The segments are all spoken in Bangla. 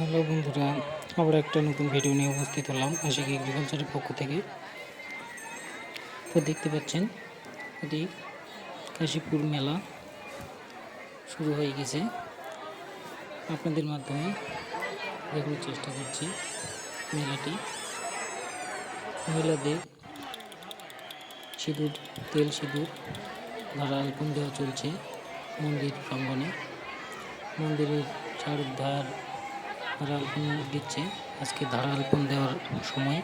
হ্যালো বন্ধুরা, আবার একটা নতুন ভিডিও নিয়ে উপস্থিত হলাম আশিক এগ্রিকালচারের পক্ষ থেকে। তো দেখতে পাচ্ছেন, এটি কাশীপুর মেলা শুরু হয়ে গেছে। আপনাদের মাধ্যমে দেখানোর চেষ্টা করছি মেলাটি। মহিলাদের তেল সিঁদুর ধারা আলপন দেওয়া চলছে মন্দির প্রাঙ্গণে। মন্দিরের চারধার ধারা আলপন দিচ্ছে। আজকে ধারা আলপন দেওয়ার সময়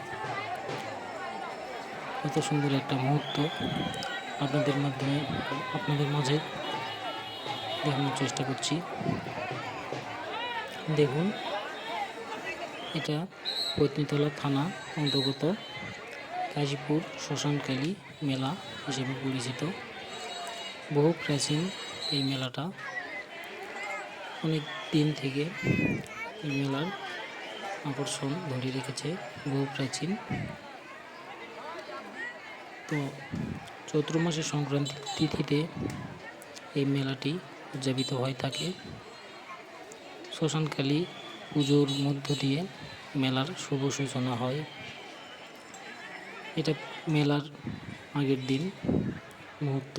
কত সুন্দর একটা মুহূর্ত আপনাদের মাঝে দেখানোর চেষ্টা করছি। দেখুন, এটা পত্নীতলা থানা অন্তর্গত কাশীপুর শ্মশানকালী মেলা হিসেবে পরিচিত। বহু প্রাচীন এই মেলাটা, অনেক দিন থেকে এই মেলার আকর্ষণ ধরে রেখেছে, বহু প্রাচীন। তো চৈত্র মাসের সংক্রান্তি তিথিতে এই মেলাটি উদযাপিত হয়ে থাকে। শ্মশানকালী পুজোর মধ্য দিয়ে মেলার শুভ সূচনা হয়। এটা মেলার আগের দিন মুহূর্ত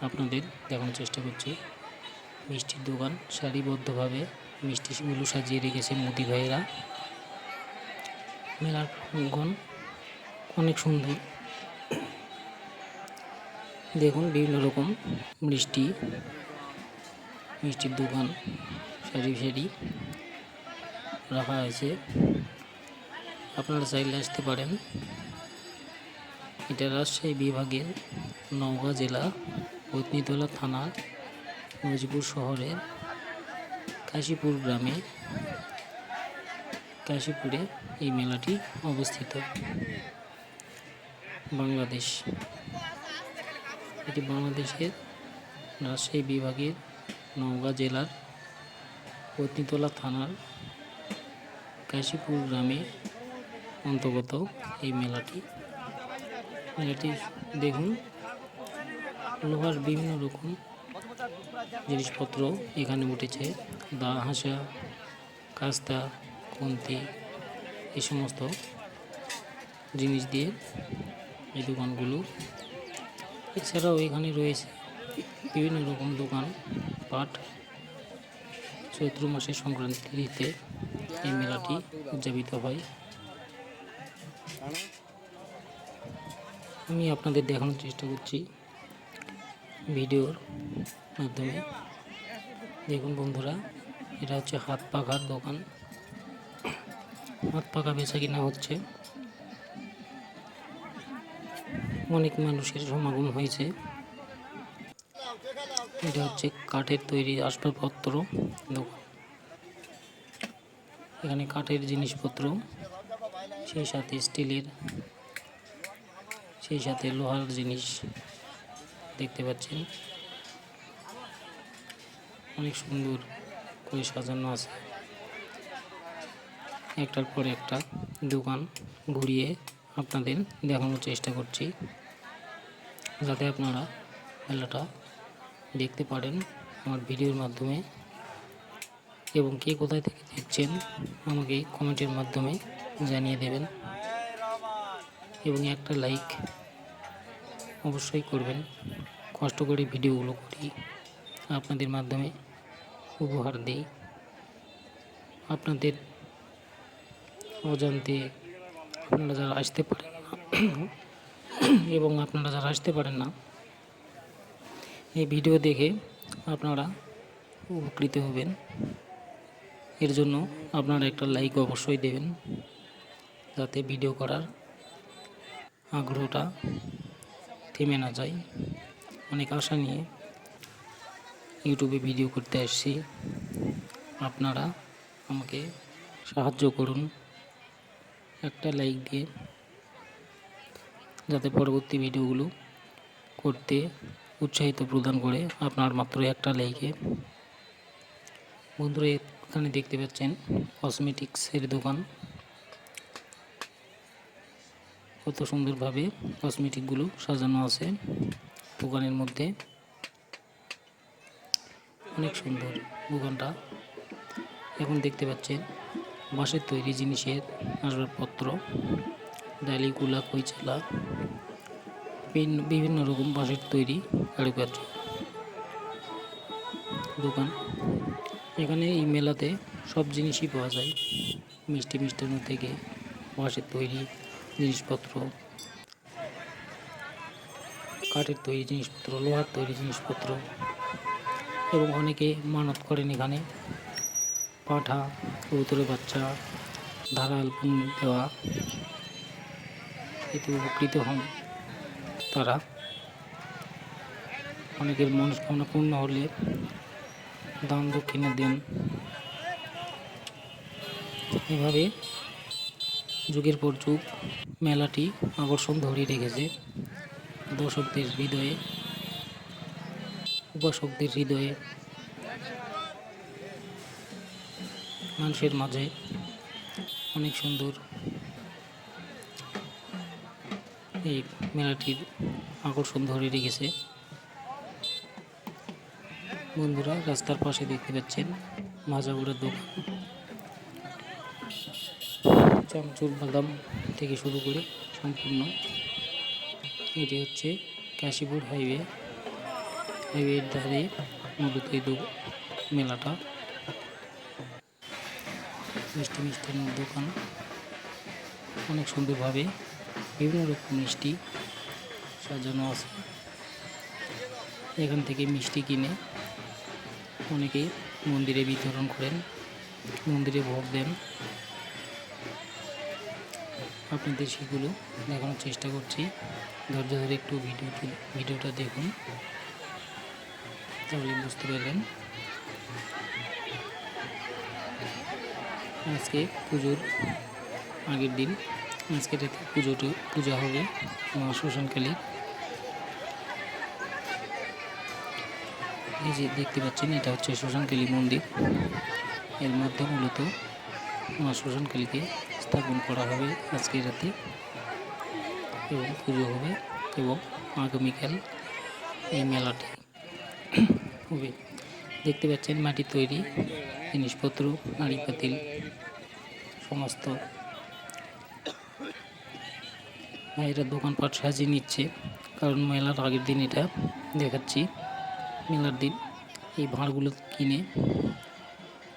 আপনাদের দেখানোর চেষ্টা করছি। মিষ্টির দোকান সারিবদ্ধভাবে মিষ্টিগুলো সাজিয়ে রেখেছে মুদি ভাইয়েরা। মেলার প্রাঙ্গণ অনেক সুন্দর। দেখুন, বিভিন্ন রকম মিষ্টির দোকান সারি সারি রাখা হয়েছে। আপনারা চাইলে আসতে পারেন। এটা রাজশাহী বিভাগের নওগাঁ জেলা পত্নীতলা থানার মজিপুর শহরের কাশীপুর গ্রামে, কাশীপুরে এই মেলাটি অবস্থিত। বাংলাদেশ, এটি বাংলাদেশের রাজশাহী বিভাগের নওগাঁ জেলার পত্নীতলা থানার কাশীপুর গ্রামে অন্তর্গত এই মেলাটি। দেখুন, লোহার বিভিন্ন রকম জিনিসপত্র এখানে উঠেছে। দা, হাসা, কাস্তা, খুন্তি, এই সমস্ত জিনিস দিয়ে এই দোকানগুলো। এছাড়াও এখানে রয়েছে বিভিন্ন রকম দোকান পাট। চৈত্র মাসের সংক্রান্তিতে এই মেলাটি উদযাপিত হয়। আমি আপনাদের দেখানোর চেষ্টা করছি ভিডিওর মাধ্যমে। দেখুন বন্ধুরা, এটা হচ্ছে হাত পাখার দোকান। হাত পাখা বেচা কিনা হচ্ছে। অনেক মানুষের সমাগম হয়েছে। এটা হচ্ছে কাঠের তৈরি আসবাবপত্র দোকান। এখানে কাঠের জিনিসপত্র, সেই সাথে স্টিলের, সেই সাথে লোহার জিনিস দেখতে পাচ্ছেন। অনেক সুন্দর করে সাজানো আছে। একটার পর একটা দোকান ঘুরিয়ে আপনাদের দেখানোর চেষ্টা করছি, যাতে আপনারা মেলাটা দেখতে পারেন আমার ভিডিওর মাধ্যমে। এবং কে কোথায় থেকে দেখছেন আমাকে কমেন্টের মাধ্যমে জানিয়ে দেবেন। এবং একটা লাইক অবশ্যই করবেন। কষ্ট করে ভিডিওগুলো করি, আপনাদের মাধ্যমে উপহার দিই। আপনাদের অজান্তে আপনারা যারা আসতে পারেন না এবং আপনারা যারা আসতে পারেন না, এই ভিডিও দেখে আপনারা উপকৃত হবেন। এর জন্য আপনারা একটা লাইক অবশ্যই দেবেন, যাতে ভিডিও করার আগ্রহটা থেমে না যায়। অনেক আশা নিয়ে ইউটিউবে ভিডিও করতে আসছি। আপনারা আমাকে সাহায্য করুন একটা লাইক দিয়ে, যাতে পরবর্তী ভিডিওগুলো করতে উৎসাহিত প্রদান করে আপনার মাত্র একটা লাইকে। বন্ধুরা, এখানে দেখতে পাচ্ছেন কসমেটিক্সের দোকান। কত সুন্দরভাবে কসমেটিকগুলো সাজানো আছে দোকানের মধ্যে। অনেক সুন্দর দোকানটা। এখন দেখতে পাচ্ছেন বাঁশের তৈরি জিনিসের আসবাবপত্র, ডালি, কুলা, কইচালা, বিভিন্ন রকম বাঁশের তৈরি কারুকার্য দোকান। এখানে এই মেলাতে সব জিনিসই পাওয়া যায়, মিষ্টান্ন থেকে বাঁশের তৈরি জিনিসপত্র, কাঠের তৈরি জিনিসপত্র, লোহার তৈরি জিনিসপত্র, এবং অনেকে মানত করেন এখানে পাঁঠা, কবুতরের বাচ্চা, ধারা আলপন দেওয়া, এতে উপকৃত হন তারা। অনেকের মনস্কামনা পূর্ণ হলে দান দক্ষিণা দেন। এভাবে যুগের পর যুগ মেলাটি আকর্ষণ ধরে রেখেছে দর্শকদের হৃদয়ে, উপাসকদের হৃদয়ে, মানুষের মাঝে অনেক সুন্দর এই মেলাটির আকর্ষণ ধরে রেখেছে। বন্ধুরা, রাস্তার পাশে দেখতে পাচ্ছেন ভাজাগুড়ার দোকান, চামচুর, বাদাম থেকে শুরু করে সম্পূর্ণ। এটি হচ্ছে কাশীপুর হাইওয়ের ধারে মূলত এই মেলাটা। মিষ্টান্নের দোকান, অনেক সুন্দরভাবে বিভিন্ন রকম মিষ্টি সাজানো আছে। এখান থেকে মিষ্টি কিনে অনেকে মন্দিরে বিতরণ করেন, মন্দিরে ভোগ দেন। আপনাদের সেগুলো দেখানোর চেষ্টা করছি, ধৈর্য ধরে একটু ভিডিওটা দেখুন, তাহলে বুঝতে পারবেন। আজকে পুজোর আগের দিন, আজকে রাতে পূজা হবে মা শ্মশানকালীর। এই যে দেখতে পাচ্ছেন, এটা হচ্ছে শ্মশানকালী মন্দির। এর মধ্যে মূলত মা শ্মশানকালীকে স্থাপন করা হবে আজকে রাতে, এবং পুজো হবে, এবং আগামীকাল এই মেলাটি হবে। দেখতে পাচ্ছেন মাটির তৈরি জিনিসপত্র, হাঁড়ি পাতিল সমস্ত ভাইয়েরা দোকানপাট সাজিয়ে নিচ্ছে, কারণ মেলার আগের দিন এটা দেখাচ্ছি। মেলার দিন এই ভাঁড়গুলো কিনে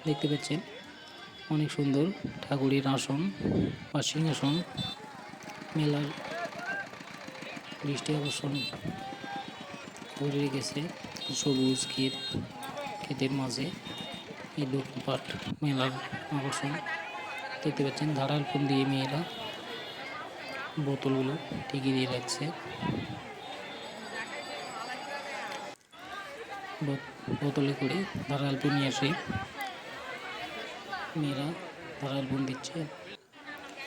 দেখতে পাচ্ছেন অনেক সুন্দর ঠাকুরের আসন বা সিংহাসন। মেলার দৃষ্টি আকর্ষণ ধরে রেখেছে সবুজ ক্ষেতের মাঝে এই দোকানপাট মেলার আকর্ষণ। দেখতে পাচ্ছেন ধারা আলপন দিয়ে মেয়েরা বোতলগুলো টিকিয়ে দিয়ে রাখছে। বোতলে করে ধারা আলপন নিয়ে আসে মেয়েরা, ধারা আলপন দিচ্ছে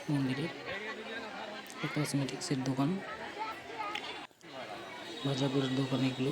মন্দিরে। কসমেটিক্সের দোকান, ভাজাপুরের দোকান এগুলো।